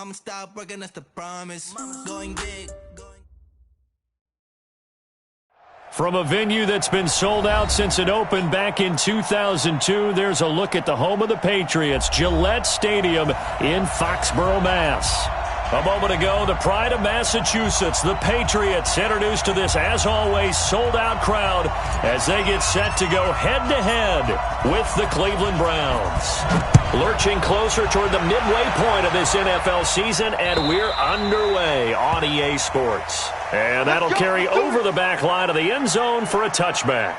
Mama, stop working, that's the promise. Going big. From a venue that's been sold out since it opened back in 2002, there's a look at the home of the Patriots, Gillette Stadium in Foxborough, Mass. A moment ago, the pride of Massachusetts, the Patriots, introduced to this, as always, sold-out crowd as they get set to go head-to-head with the Cleveland Browns. Lurching closer toward the midway point of this NFL season, and we're underway on EA Sports. And that'll carry over the back line of the end zone for a touchback.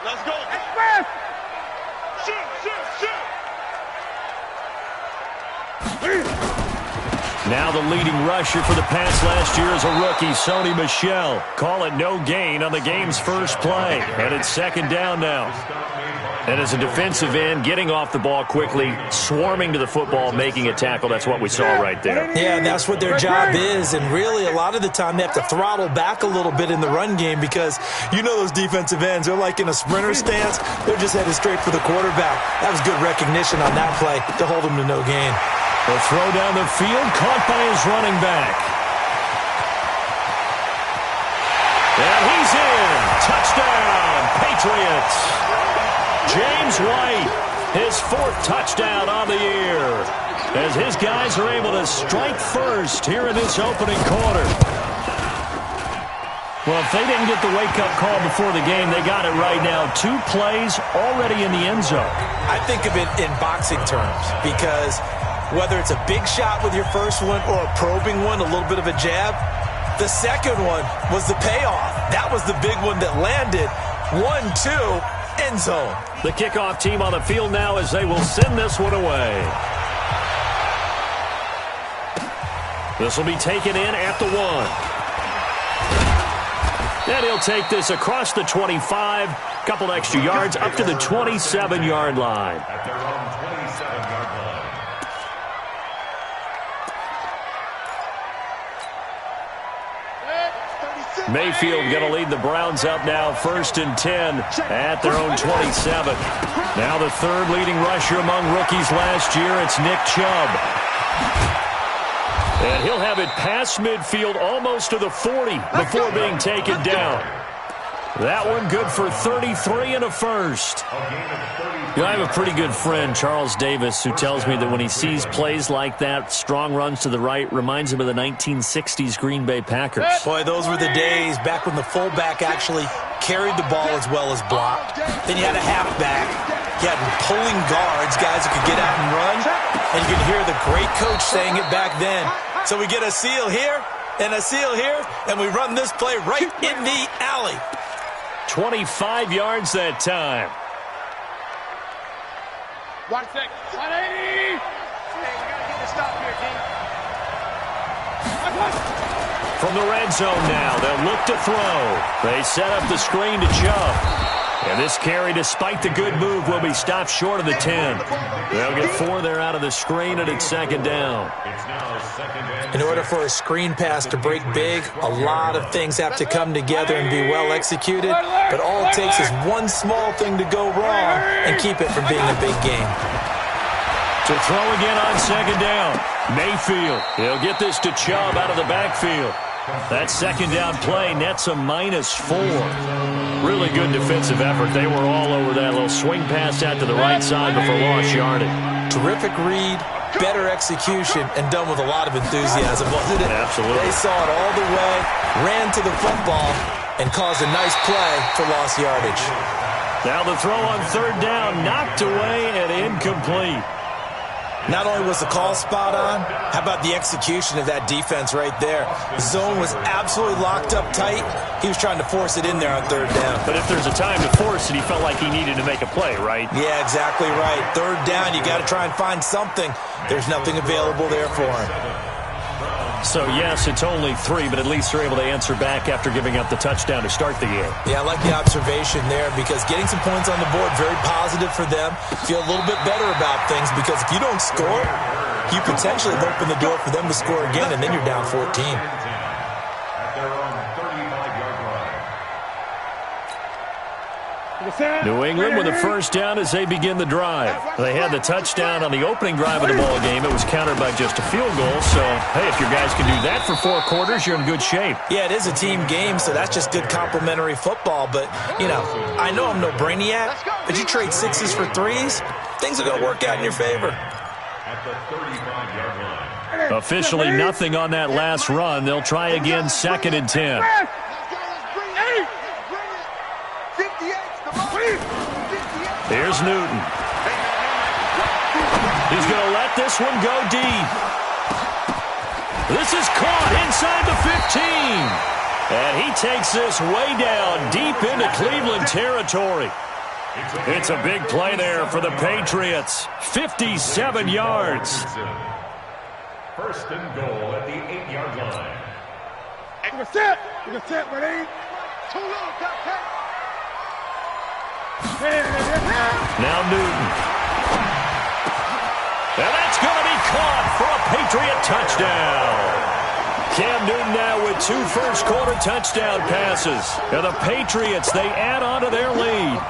Let's go. Express! Shoot! Now the leading rusher for the Pats last year is a rookie, Sony Michel. Call it no gain on the game's first play. And it's second down now. And as a defensive end, getting off the ball quickly, swarming to the football, making a tackle, that's what we saw right there. Yeah, that's what their job is. And really, a lot of the time, they have to throttle back a little bit in the run game because you know those defensive ends, they're like in a sprinter stance. They're just headed straight for the quarterback. That was good recognition on that play to hold him to no gain. The throw down the field, caught by his running back. And he's in. Touchdown, Patriots. James White, his fourth touchdown on the year, as his guys are able to strike first here in this opening quarter. Well, if they didn't get the wake-up call before the game, they got it right now. 2 plays already in the end zone. I think of it in boxing terms because whether it's a big shot with your first one or a probing one, a little bit of a jab, the second one was the payoff. That was the big one that landed. 1-2. End zone. The kickoff team on the field now as they will send this one away. This will be taken in at the 1. And he'll take this across the 25, couple extra yards up to the 27-yard line. At their own 27-yard line. Mayfield going to lead the Browns up now, 1st and 10 at their own 27. Now the third leading rusher among rookies last year, it's Nick Chubb. And he'll have it past midfield almost to the 40 before being taken down. That one good for 33 and a first. You know, I have a pretty good friend, Charles Davis, who tells me that when he sees plays like that, strong runs to the right, reminds him of the 1960s Green Bay Packers. Boy, those were the days back when the fullback actually carried the ball as well as blocked. Then you had a halfback. You had pulling guards, guys who could get out and run. And you could hear the great coach saying it back then. So we get a seal here and a seal here, and we run this play right in the alley. 25 yards that time. 180. Hey, we gotta get the stop here, King. From the red zone now, they'll look to throw. They set up the screen to Chubb. And this carry, despite the good move, will be stopped short of the 10. They'll get 4 there out of the screen, and it's second down. In order for a screen pass to break big, a lot of things have to come together and be well executed. But all it takes is one small thing to go wrong and keep it from being a big game. To throw again on second down. Mayfield. He'll get this to Chubb out of the backfield. That second down play nets a -4. Really good defensive effort. They were all over that little swing pass out to the right side before lost yardage. Terrific read, better execution, and done with a lot of enthusiasm, wasn't it? Absolutely. They saw it all the way, ran to the football, and caused a nice play for lost yardage. Now the throw on third down, knocked away and incomplete. Not only was the call spot on, how about the execution of that defense right there? The zone was absolutely locked up tight. He was trying to force it in there on third down. But if there's a time to force it, he felt like he needed to make a play, right? Yeah, exactly right. Third down, you got to try and find something. There's nothing available there for him. So, yes, it's only 3, but at least they're able to answer back after giving up the touchdown to start the game. Yeah, I like the observation there because getting some points on the board, very positive for them. Feel a little bit better about things because if you don't score, you potentially have opened the door for them to score again, and then you're down 14. New England with a first down as they begin the drive. They had the touchdown on the opening drive of the ball game. It was countered by just a field goal. So, hey, if your guys can do that for 4 quarters, you're in good shape. Yeah, it is a team game, so that's just good complimentary football. But, you know, I know I'm no brainiac, but you trade 6s for 3s, things are going to work out in your favor. Officially nothing on that last run. They'll try again, 2nd and 10. Here's Newton. He's going to let this one go deep. This is caught inside the 15. And he takes this way down deep into Cleveland territory. It's a big play there for the Patriots. 57 yards. First and goal at the 8-yard line. You can set, buddy. Too low, Now Newton. And that's going to be caught for a Patriot touchdown. Cam Newton now with 2 first-quarter touchdown passes. And the Patriots, they add on to their lead.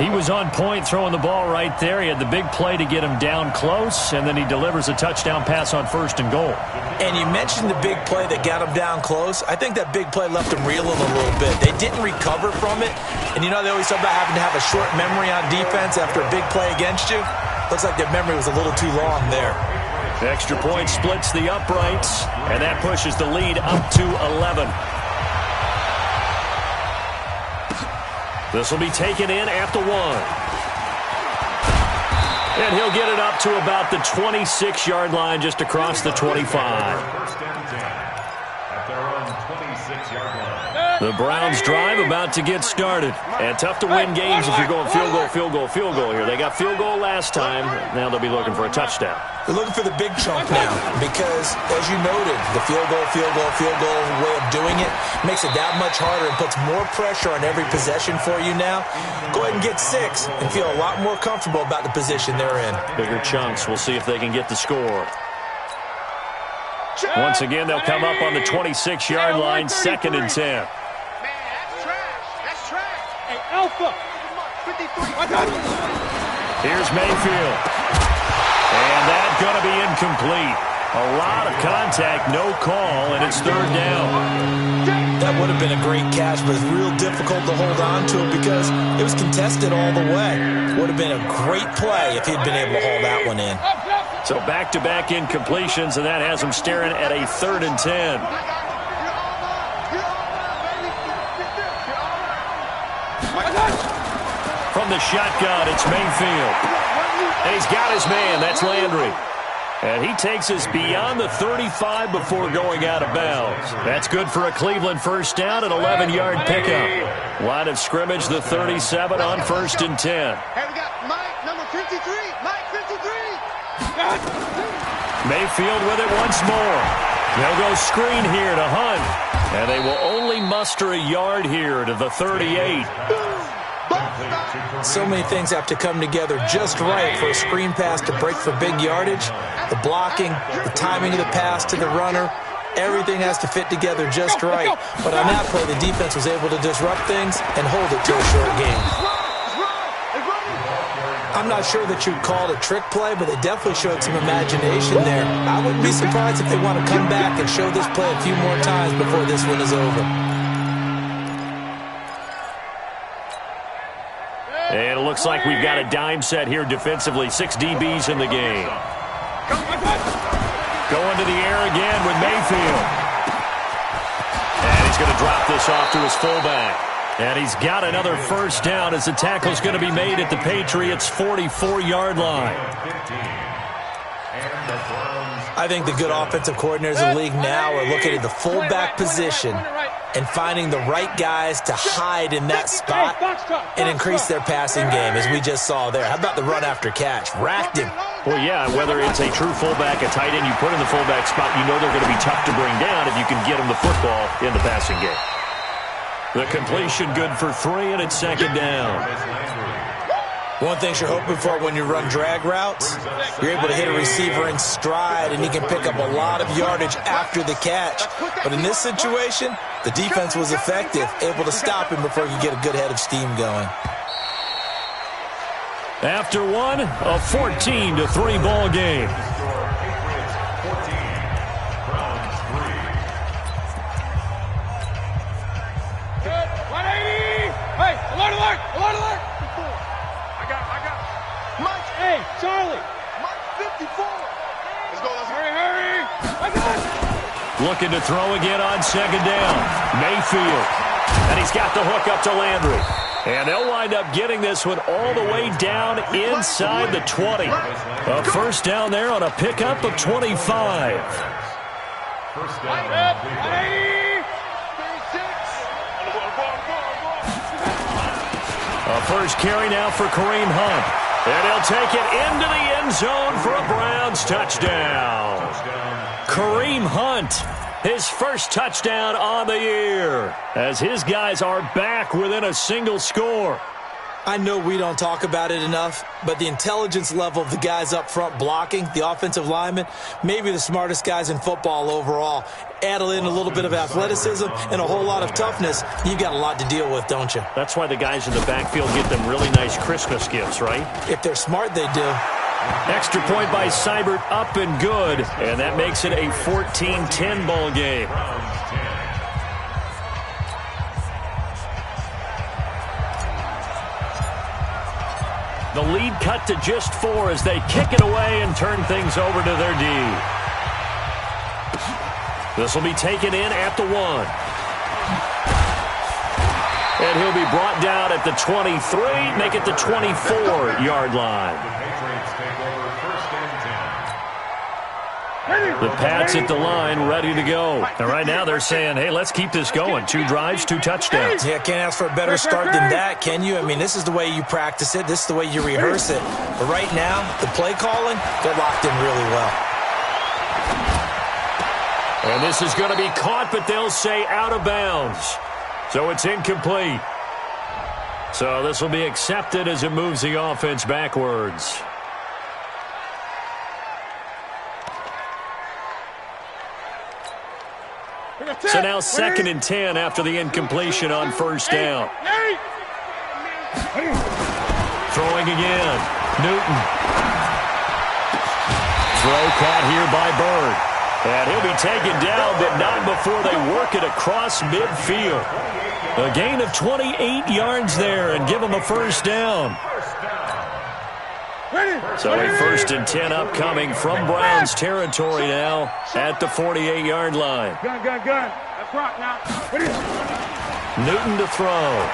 He was on point throwing the ball right there. He had the big play to get him down close, and then he delivers a touchdown pass on 1st and goal. And you mentioned the big play that got him down close. I think that big play left him reeling a little bit. They didn't recover from it. And, you know, they always talk about having to have a short memory on defense after a big play against you. Looks like their memory was a little too long there. The extra point splits the uprights, and that pushes the lead up to 11. This will be taken in at the 1. And he'll get it up to about the 26-yard line, just across the 25. First and 10 at their own 26-yard line. The Browns drive about to get started. And tough to win games if you're going field goal, field goal, field goal here. They got field goal last time. Now they'll be looking for a touchdown. They're looking for the big chunk now because, as you noted, the field goal way of doing it makes it that much harder and puts more pressure on every possession for you now. Go ahead and get 6 and feel a lot more comfortable about the position they're in. Bigger chunks. We'll see if they can get the score. Once again, they'll come up on the 26-yard line, 2nd and 10. Alpha. Here's Mayfield. And that's going to be incomplete. A lot of contact, no call, and it's 3rd down. That would have been a great catch, but it's real difficult to hold on to it because it was contested all the way. Would have been a great play if he'd been able to haul that one in. So back-to-back incompletions, and that has him staring at a 3rd and 10. From the shotgun, it's Mayfield. And he's got his man. That's Landry. And he takes us beyond the 35 before going out of bounds. That's good for a Cleveland first down, an 11-yard pickup. Line of scrimmage, the 37 on 1st and 10. Hey, we got Mike, number 53. Mike, 53. Mayfield with it once more. They'll go screen here to Hunt. And they will only muster a yard here to the 38. So many things have to come together just right for a screen pass to break for big yardage. The blocking, the timing of the pass to the runner, everything has to fit together just right. But on that play, the defense was able to disrupt things and hold it to a short game. I'm not sure that you'd call it a trick play, but they definitely showed some imagination there. I wouldn't be surprised if they want to come back and show this play a few more times before this one is over. And it looks like we've got a dime set here defensively. 6 DBs in the game. Going to the air again with Mayfield. And he's going to drop this off to his fullback. And he's got another first down as the tackle's going to be made at the Patriots' 44-yard line. I think the good offensive coordinators in the league now are looking at the fullback position and finding the right guys to hide in that spot and increase their passing game, as we just saw there. How about the run after catch? Racked him. Well, yeah, whether it's a true fullback, a tight end you put in the fullback spot, you know they're going to be tough to bring down if you can get them the football in the passing game. The completion good for 3, and it's 2nd down. One thing you're hoping for when you run drag routes, you're able to hit a receiver in stride, and he can pick up a lot of yardage after the catch. But in this situation, the defense was effective, able to stop him before he could get a good head of steam going. After one, a 14-3 ball game. Hey, alert! I got. Mike, hey, Charlie. Mike 54. Let's go. Hurry. I got it. Looking to throw again on second down. Mayfield. And he's got the hook up to Landry. And they'll wind up getting this one all the way down inside the 20. A first down there on a pickup of 25. First down. 180. A first carry now for Kareem Hunt. And he'll take it into the end zone for a Browns touchdown. Kareem Hunt, his first touchdown on the year, as his guys are back within a single score. I know we don't talk about it enough, but the intelligence level of the guys up front blocking, the offensive linemen, maybe the smartest guys in football overall. Add in a little bit of athleticism and a whole lot of toughness, you got a lot to deal with, don't you? That's why the guys in the backfield get them really nice Christmas gifts, right? If they're smart, they do. Extra point by Seibert, up and good, and that makes it a 14-10 ball game. The lead cut to just 4 as they kick it away and turn things over to their D. This will be taken in at the 1. And he'll be brought down at the 23, make it the 24-yard line. The Pats at the line, ready to go. And right now they're saying, hey, let's keep this going. 2 drives, 2 touchdowns. Yeah, can't ask for a better start than that, can you? I mean, this is the way you practice it. This is the way you rehearse it. But right now, the play calling, they're locked in really well. And this is going to be caught, but they'll say out of bounds. So it's incomplete. So this will be accepted as it moves the offense backwards. So now 2nd and 10 after the incompletion on first down. Throwing again. Newton. Throw caught here by Bird. And he'll be taken down, but not before they work it across midfield. A gain of 28 yards there and give them a first down. So a 1st and 10 upcoming from Browns territory now at the 48-yard line. Gun. Let's rock now. Newton to throw.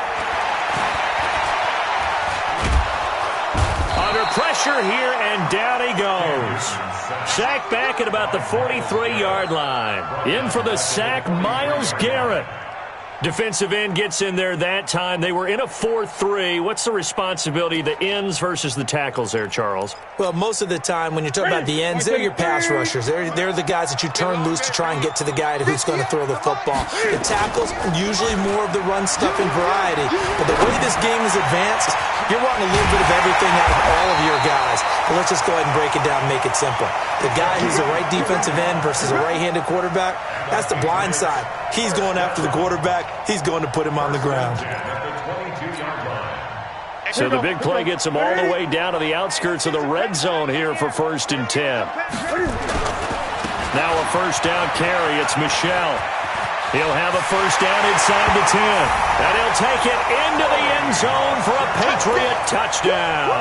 Under pressure here, and down he goes. Sack back at about the 43-yard line. In for the sack, Myles Garrett. Defensive end gets in there that time. They were in a 4-3. What's the responsibility, the ends versus the tackles there, Charles? Well, most of the time when you talk about the ends, they're your pass rushers. They're the guys that you turn loose to try and get to the guy who's going to throw the football. The tackles, usually more of the run-stuffing variety. But the way this game is advanced, you're wanting a little bit of everything out of all of your guys. But let's just go ahead and break it down and make it simple. The guy who's a right defensive end versus a right-handed quarterback, that's the blind side. He's going after the quarterback. He's going to put him on the ground. So the big play gets him all the way down to the outskirts of the red zone here for 1st and 10. Now a first down carry. It's Michel. He'll have a first down inside the 10. And he'll take it into the end zone for a Patriot touchdown.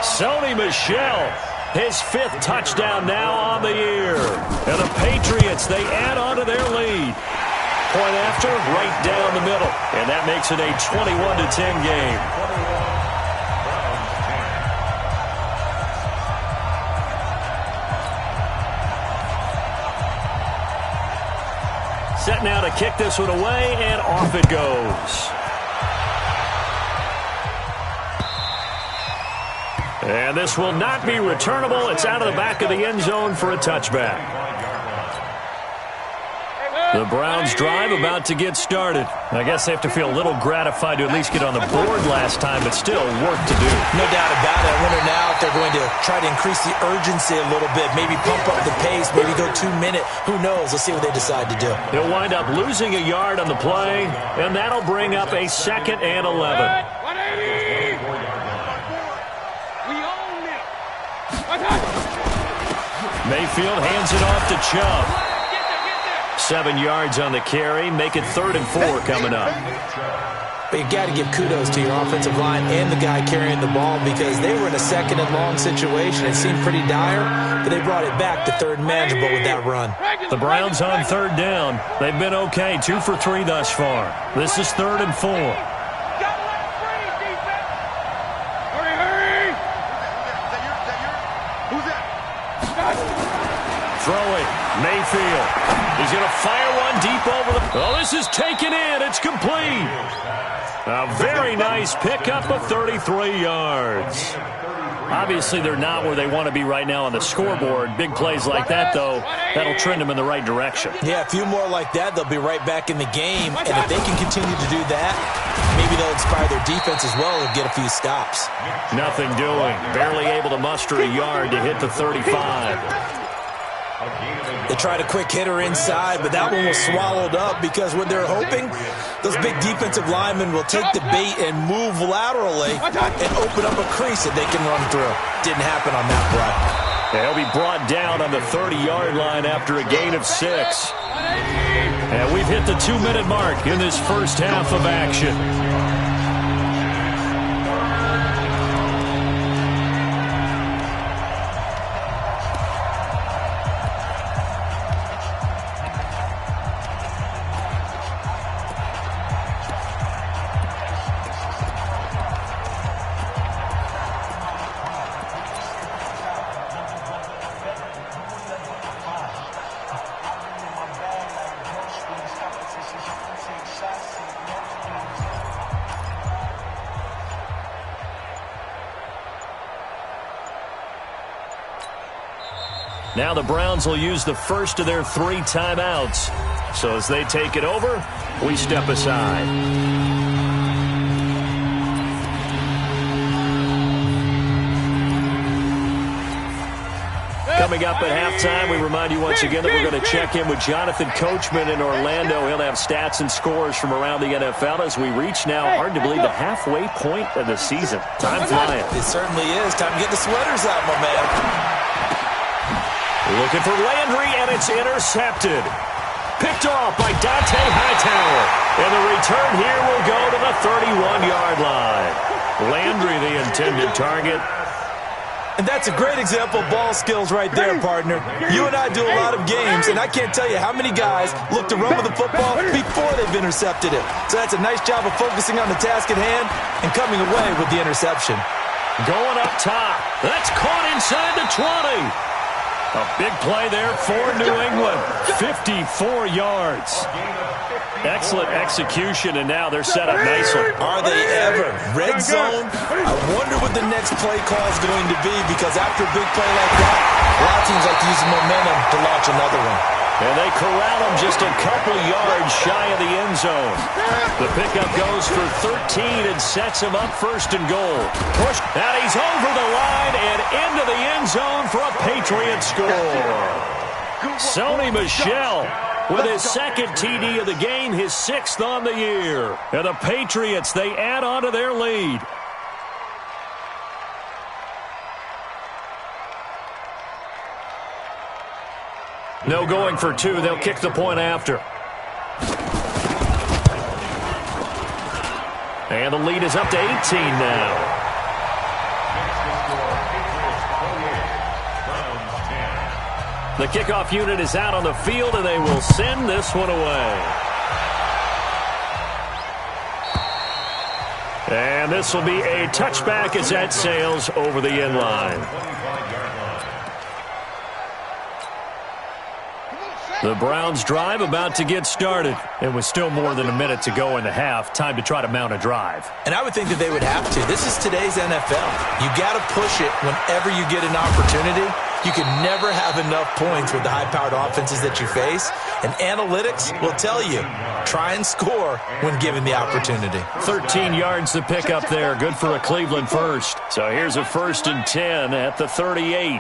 Sony Michel, his 5th touchdown now on the year. And the Patriots, they add on to their lead. Point after, right down the middle. And that makes it a 21-10 game. Set now to kick this one away, and off it goes. And this will not be returnable. It's out of the back of the end zone for a touchback. The Browns drive about to get started. I guess they have to feel a little gratified to at least get on the board last time, but still work to do. No doubt about it. I wonder now if they're going to try to increase the urgency a little bit, maybe pump up the pace, maybe go 2 minute. Who knows? Let's see what they decide to do. They'll wind up losing a yard on the play, and that'll bring up a 2nd and 11. 180! We own it! Mayfield hands it off to Chubb. 7 yards on the carry. Make it 3rd and 4 coming up. But you got to give kudos to your offensive line and the guy carrying the ball because they were in a 2nd and long situation. It seemed pretty dire, but they brought it back to 3rd and manageable with that run. The Browns on 3rd down. They've been okay, 2 for 3 thus far. This is 3rd and 4. Throwing, Mayfield. He's going to fire one deep over the... Oh, this is taken in. It's complete. A very nice pickup of 33 yards. Obviously, they're not where they want to be right now on the scoreboard. Big plays like that, though, that'll trend them in the right direction. Yeah, a few more like that, they'll be right back in the game. And if they can continue to do that, maybe they'll inspire their defense as well and get a few stops. Nothing doing. Barely able to muster a yard to hit the 35. They tried a quick hitter inside, but that one was swallowed up because what they're hoping, those big defensive linemen will take the bait and move laterally and open up a crease that they can run through. Didn't happen on that play. They'll be brought down on the 30-yard line after a gain of 6. And we've hit the 2-minute mark in this first half of action. Now the Browns will use the first of their 3 timeouts. So as they take it over, we step aside. Coming up at halftime, we remind you once again that we're going to check in with Jonathan Coachman in Orlando. He'll have stats and scores from around the NFL as we reach now, hard to believe, the halfway point of the season. Time flying. It certainly is. Time to get the sweaters out, my man. Looking for Landry, and it's intercepted. Picked off by Dante Hightower. And the return here will go to the 31-yard line. Landry, the intended target. And that's a great example of ball skills right there, partner. You and I do a lot of games, and I can't tell you how many guys look to run with the football before they've intercepted it. So that's a nice job of focusing on the task at hand and coming away with the interception. Going up top. That's caught inside the 20. A big play there for New England. 54 yards. Excellent execution, and now they're set up nicely. Are they ever? Red zone? I wonder what the next play call is going to be because after a big play like that, a lot of teams like to use the momentum to launch another one. And they corral him just a couple yards shy of the end zone. The pickup goes for 13 and sets him up 1st and goal. Push. And he's over the line and into the end zone for a Patriot score. Sony Michel with his 2nd TD of the game, his 6th on the year. And the Patriots, they add on to their lead. No going for 2. They'll kick the point after. And the lead is up to 18 now. The kickoff unit is out on the field, and they will send this one away. And this will be a touchback as that sails over the end line. The Browns drive about to get started. It was still more than a minute to go in the half. Time to try to mount a drive. And I would think that they would have to. This is today's NFL. You got to push it whenever you get an opportunity. You can never have enough points with the high-powered offenses that you face, and analytics will tell you, try and score when given the opportunity. 13 yards to pick up there. Good for a Cleveland first. So here's a 1st and 10 at the 38.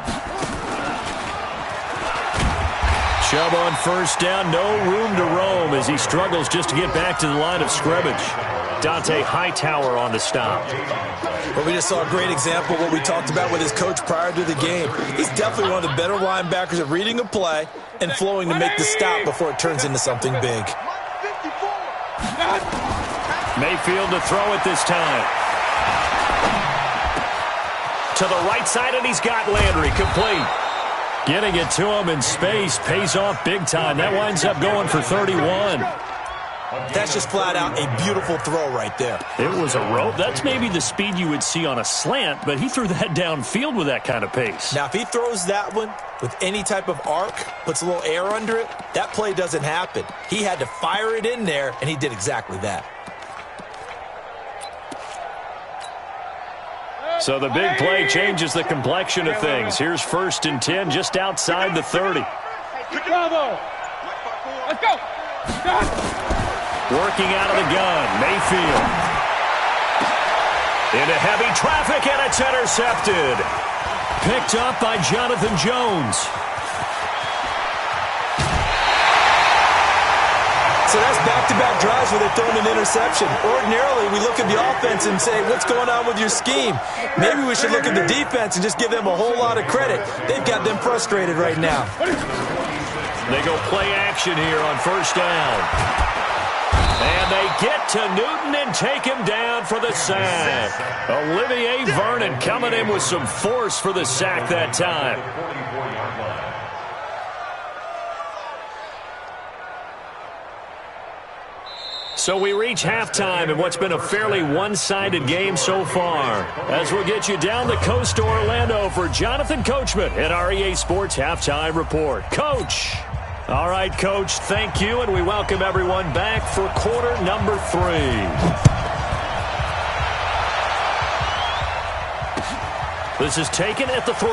Chubb on 1st down, no room to roam as he struggles just to get back to the line of scrimmage. Dante Hightower on the stop. Well, we just saw a great example of what we talked about with his coach prior to the game. He's definitely one of the better linebackers at reading a play and flowing to make the stop before it turns into something big. Mayfield to throw it this time. To the right side, and he's got Landry complete. Getting it to him in space pays off big time. That winds up going for 31. That's just flat out a beautiful throw right there. It was a rope. That's maybe the speed you would see on a slant, but he threw that downfield with that kind of pace. Now, if he throws that one with any type of arc, puts a little air under it, that play doesn't happen. He had to fire it in there, and he did exactly that. So the big play changes the complexion of things. Here's 1st and 10 just outside the 30. Bravo! Let's go! Working out of the gun, Mayfield. Into heavy traffic, and it's intercepted. Picked up by Jonathan Jones. So that's back-to-back drives where they're throwing an interception. Ordinarily, we look at the offense and say, what's going on with your scheme? Maybe we should look at the defense and just give them a whole lot of credit. They've got them frustrated right now. They go play action here on 1st down. And they get to Newton and take him down for the sack. Olivier Vernon coming in with some force for the sack that time. So we reach halftime in what's been a fairly one-sided game so far. As we'll get you down the coast to Orlando for Jonathan Coachman at our EA Sports Halftime Report. Coach! All right, Coach, thank you, and we welcome everyone back for quarter number 3. This is taken at the 3.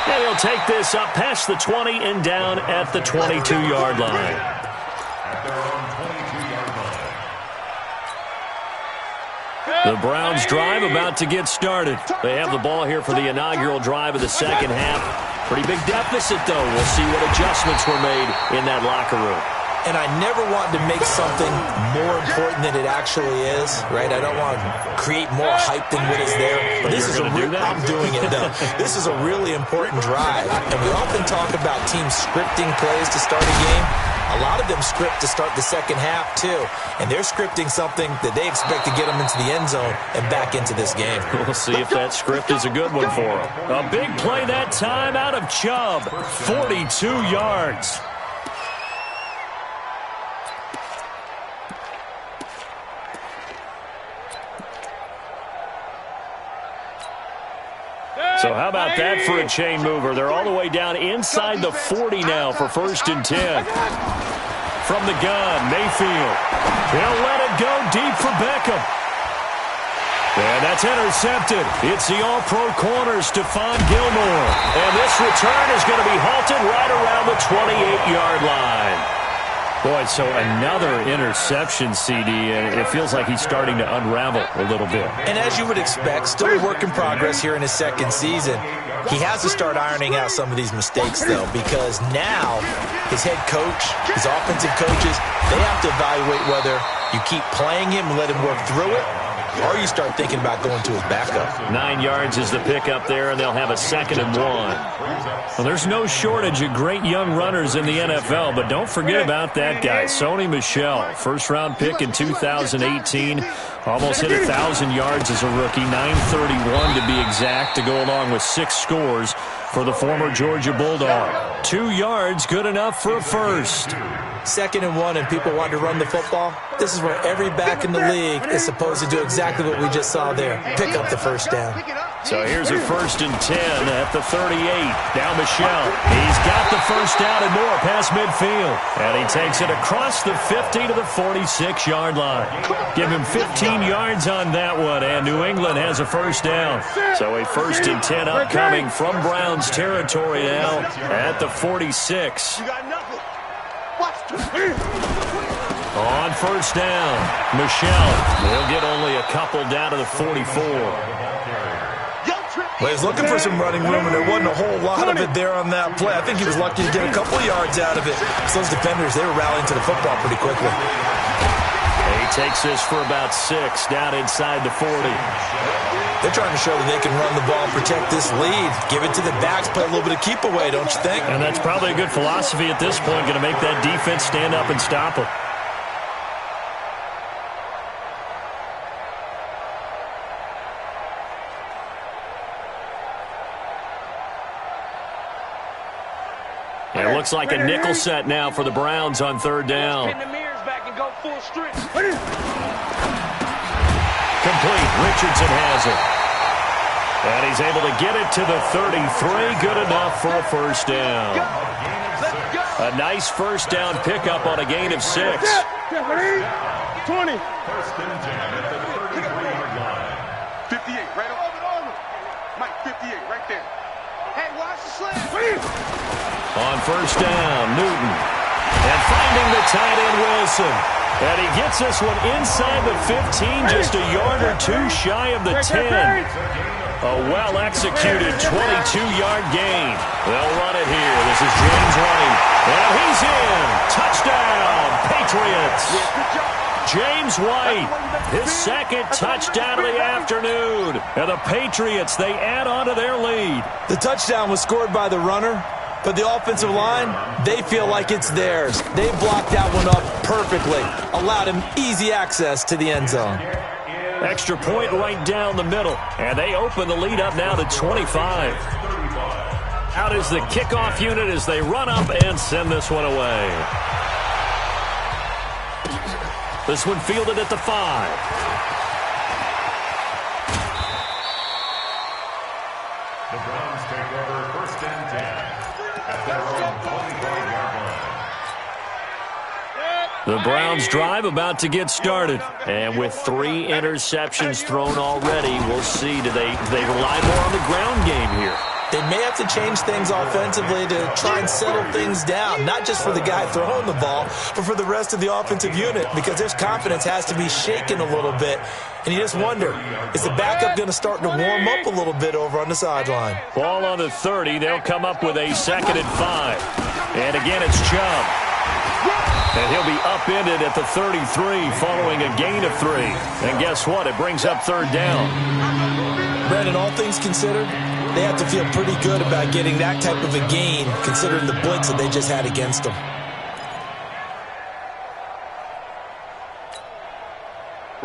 And he'll take this up past the 20 and down at the 22-yard line. The Browns drive about to get started. They have the ball here for the inaugural drive of the second half. Pretty big deficit, though. We'll see what adjustments were made in that locker room. And I never want to make something more important than it actually is, right? I don't want to create more hype than what is there. But this is I'm doing it, though. This is a really important drive. And we often talk about teams scripting plays to start a game. A lot of them script to start the second half, too. And they're scripting something that they expect to get them into the end zone and back into this game. We'll see if that script is a good one for them. A big play that time out of Chubb. 42 yards. So how about that for a chain mover? They're all the way down inside the 40 now for 1st and 10. From the gun, Mayfield. He'll let it go deep for Beckham. And that's intercepted. It's the all-pro corner, Stephon Gilmore. And this return is going to be halted right around the 28-yard line. Boy, so another interception, CD, and it feels like he's starting to unravel a little bit. And as you would expect, still a work in progress here in his second season. He has to start ironing out some of these mistakes, though, because now his head coach, his offensive coaches, they have to evaluate whether you keep playing him and let him work through it, or you start thinking about going to his backup. 9 yards is the pickup there, and they'll have a 2nd and 1. Well, there's no shortage of great young runners in the NFL, but don't forget about that guy, Sony Michel. First-round pick in 2018. Almost hit 1,000 yards as a rookie. 931 to be exact, to go along with 6 scores for the former Georgia Bulldog. 2 yards, good enough for a first. 2nd and 1 and people want to run the football. This is where every back in the league is supposed to do exactly what we just saw there. Pick up the first down. So here's a 1st and 10 at the 38. Now Michel. He's got the first down and more past midfield. And he takes it across the 50 to the 46-yard line. Give him 15 15 yards on that one, and New England has a first down. So a 1st and 10 upcoming from Browns territory now at the 46. On first down, Michelle. They'll get only a couple down to the 44. Well, he's looking for some running room, and there wasn't a whole lot of it there on that play. I think he was lucky to get a couple yards out of it. So those defenders, they were rallying to the football pretty quickly. He takes this for about 6 down inside the 40. They're trying to show that they can run the ball, protect this lead, give it to the backs, play a little bit of keep away, don't you think? And that's probably a good philosophy at this point, going to make that defense stand up and stop them. It looks like a nickel set now for the Browns on 3rd down. Pin the mirrors back and go full strength. Complete. Richardson has it. And he's able to get it to the 33. Good enough for a first down. A nice first down pickup on a gain of 6. 20. First and 10 at the 33-yard line. 58, right over. Mike, 58, right there. Hey, watch the slant. On first down, Newton. And finding the tight end, Wilson. And he gets this one inside the 15, just a yard or 2 shy of the 10. A well-executed 22-yard gain. They'll run it here. This is James White. And he's in. Touchdown, Patriots. James White, his 2nd touchdown of the afternoon. And the Patriots, they add on to their lead. The touchdown was scored by the runner, but the offensive line, they feel like it's theirs. They blocked that one up perfectly, allowed him easy access to the end zone. Extra point right down the middle, and they open the lead up now to 25. Out is the kickoff unit as they run up and send this one away. This one fielded at the 5. The Browns take over 1st and 10 at their own 25-yard line. The Browns drive about to get started. And with 3 interceptions thrown already, we'll see. Do they rely more on the ground game here? They may have to change things offensively to try and settle things down, not just for the guy throwing the ball, but for the rest of the offensive unit, because their confidence has to be shaken a little bit. And you just wonder, is the backup going to start to warm up a little bit over on the sideline? Ball on the 30. They'll come up with a 2nd and 5. And again, it's Chubb. And he'll be upended at the 33 following a gain of 3. And guess what? It brings up 3rd down. Brandon, all things considered, they have to feel pretty good about getting that type of a gain, considering the blitz that they just had against them.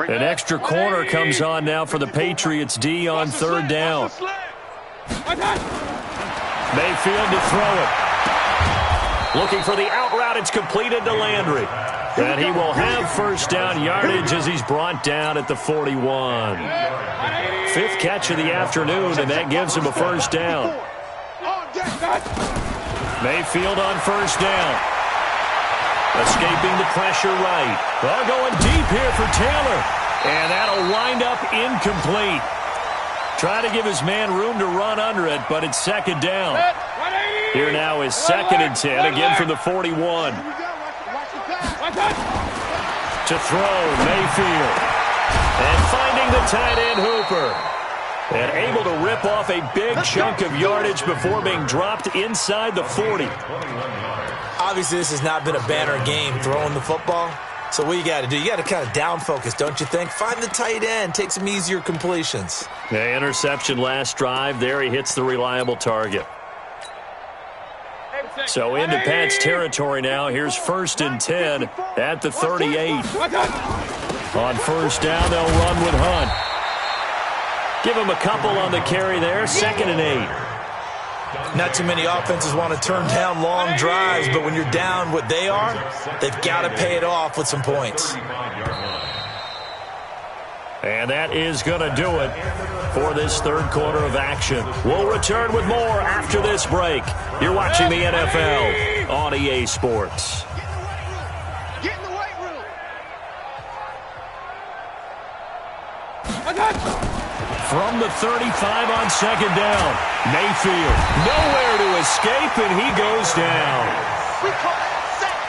An extra corner comes on now for the Patriots D on 3rd down. Mayfield to throw it. Looking for the out route. It's completed to Landry. And he will have first down yardage as he's brought down at the 41. 5th catch of the afternoon, and that gives him a first down. Mayfield on first down. Escaping the pressure right. Well, going deep here for Taylor. And that'll wind up incomplete. Trying to give his man room to run under it, but it's 2nd down. Here now is 2nd and 10, again from the 41. To throw, Mayfield. And finding the tight end, Hooper. And able to rip off a big chunk of yardage before being dropped inside the 40. Obviously, this has not been a banner game throwing the football. So what you got to do, you got to kind of down focus, don't you think? Find the tight end, take some easier completions. The interception last drive. There he hits the reliable target. So into Pat's territory now. Here's 1st and 10 at the 38. On first down, they'll run with Hunt. Give him a couple on the carry there. 2nd and 8. Not too many offenses want to turn down long drives, but when you're down what they are, they've got to pay it off with some points. And that is going to do it for this 3rd quarter of action. We'll return with more after this break. You're watching the NFL on EA Sports. Get in the weight room. From the 35 on second down. Mayfield nowhere to escape, and he goes down.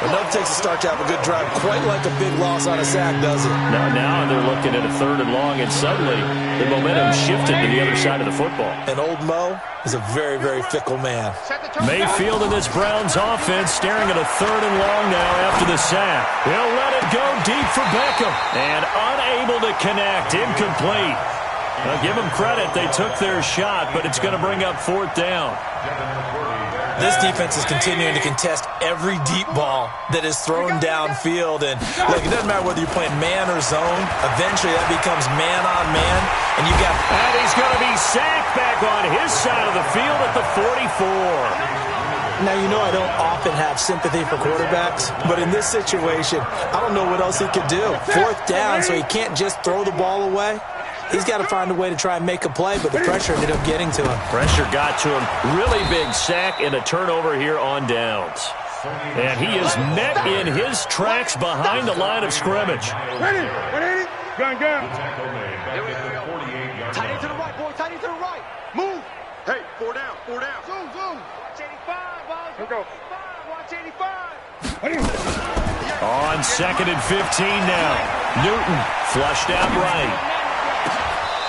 Enough takes a start to have a good drive. Quite like a big loss on a sack, does it? Now they're looking at a 3rd and long, and suddenly the momentum shifted to the other side of the football. And old Mo is a very, very fickle man. Mayfield in this Browns offense staring at a 3rd and long now after the sack. He'll let it go deep for Beckham. And unable to connect. Incomplete. Now, give them credit. They took their shot, but it's going to bring up 4th down. This defense is continuing to contest every deep ball that is thrown downfield. And look, it doesn't matter whether you're playing man or zone. Eventually, that becomes man on man. And you got... And he's going to be sacked back on his side of the field at the 44. Now, you know I don't often have sympathy for quarterbacks, but in this situation, I don't know what else he could do. 4th down, so he can't just throw the ball away. He's got to find a way to try and make a play, but the pressure ended up getting to him. Pressure got to him. Really big sack and a turnover here on downs. And he is met in his tracks behind the line of scrimmage. Ready? Gun. Tight end to the right, boy. Tight end to the right. Move. Hey, 4 down. Zoom. Watch 85, boss. Let's go. Watch 85. On 2nd and 15 now. Newton flushed out right.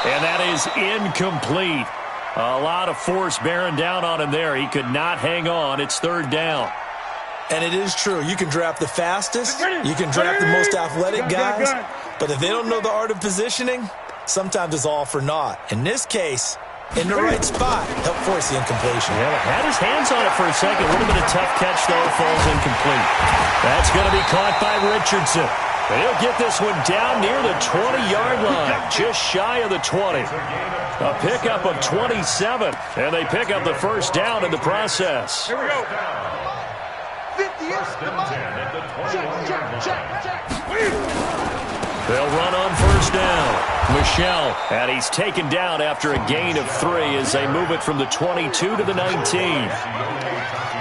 And that is incomplete. A lot of force bearing down on him there. He could not hang on. It's 3rd down. And it is true. You can draft the fastest. You can draft the most athletic guys. But if they don't know the art of positioning, sometimes it's all for naught. In this case, in the right spot, help force the incompletion. Yeah, had his hands on it for a second. A little bit of tough catch, though. Falls incomplete. That's going to be caught by Richardson. But he'll get this one down near the 20-yard line, just shy of the 20. A pickup of 27, and they pick up the 1st down in the process. Here we go. 50 is the check. They'll run on 1st down. Michelle, and he's taken down after a gain of 3 as they move it from the 22 to the 19.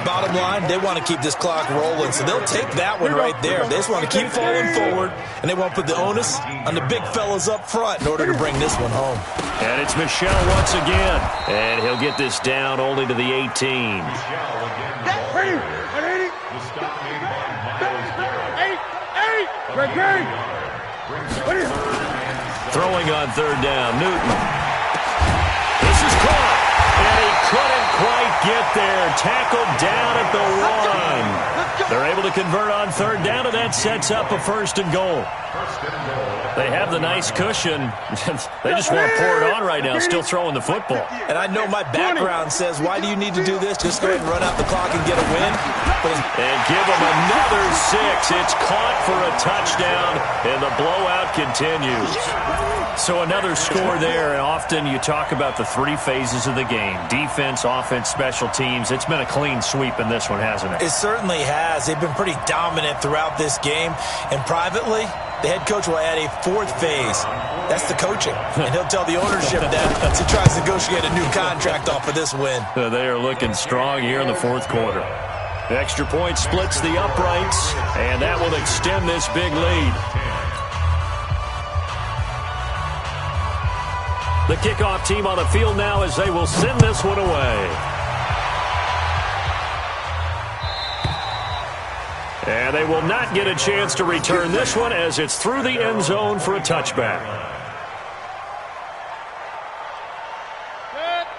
Bottom line, they want to keep this clock rolling, so they'll take that one right there. They just want to keep falling forward, and they want to put the onus on the big fellas up front in order to bring this one home. And it's Michelle once again, and he'll get this down only to the 18. Ready? 8. Throwing on 3rd down, Newton. This is caught, and he couldn't quite get there. Tackled down at the 1. They're able to convert on 3rd down, and that sets up a 1st and goal. They have the nice cushion. They just want to pour it on right now, still throwing the football. And I know my background says, why do you need to do this? Just go ahead and run out the clock and get a win. And give them another 6. It's caught for a touchdown, and the blowout continues. So another score there, and often you talk about the 3 phases of the game. Defense, offense, special teams. It's been a clean sweep in this one, hasn't it? It certainly has. They've been pretty dominant throughout this game. And privately, the head coach will add a 4th phase. That's the coaching. And he'll tell the ownership that as he tries to negotiate a new contract off of this win. They are looking strong here in the 4th quarter. The extra point splits the uprights, and that will extend this big lead. The kickoff team on the field now as they will send this one away. And they will not get a chance to return this one as it's through the end zone for a touchback.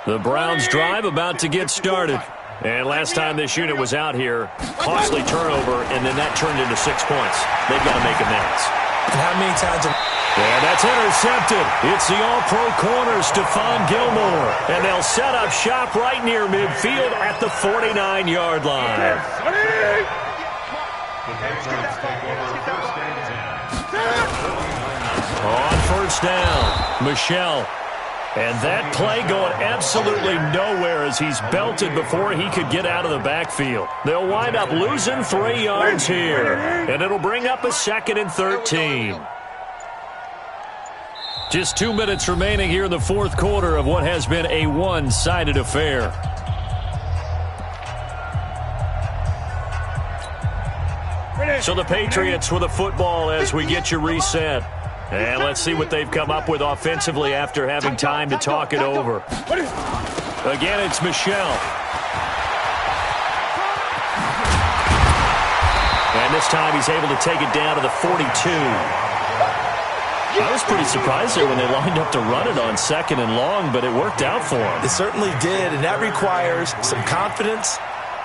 The Browns drive about to get started. And last time this unit was out here, costly turnover, and then that turned into 6 points. They've got to make amends. And how many times... And that's intercepted. It's the all-pro corner, Stephon Gilmore. And they'll set up shop right near midfield at the 49-yard line. On 1st down, Michelle. And that play going absolutely nowhere as he's belted before he could get out of the backfield. They'll wind up losing 3 yards here. And it'll bring up a 2nd and 13. Just 2 minutes remaining here in the 4th quarter of what has been a one-sided affair. So the Patriots with a football as we get you reset. And let's see what they've come up with offensively after having time to talk it over. Again, it's Michel. And this time he's able to take it down to the 42. I was pretty surprised there when they lined up to run it on 2nd and long, but it worked out for him. It certainly did, and that requires some confidence,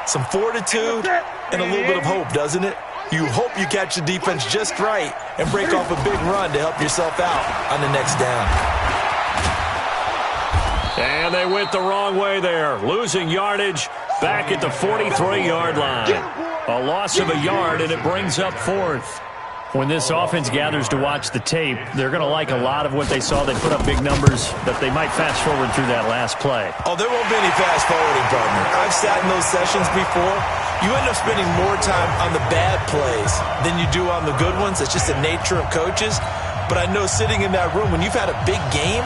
some fortitude, and a little bit of hope, doesn't it? You hope you catch the defense just right and break off a big run to help yourself out on the next down. And they went the wrong way there, losing yardage back at the 43-yard line. A loss of a yard, and it brings up 4th. When this offense gathers to watch the tape, they're going to like a lot of what they saw. They put up big numbers, but they might fast forward through that last play. Oh, there won't be any fast forwarding, partner. I've sat in those sessions before. You end up spending more time on the bad plays than you do on the good ones. It's just the nature of coaches. But I know sitting in that room, when you've had a big game,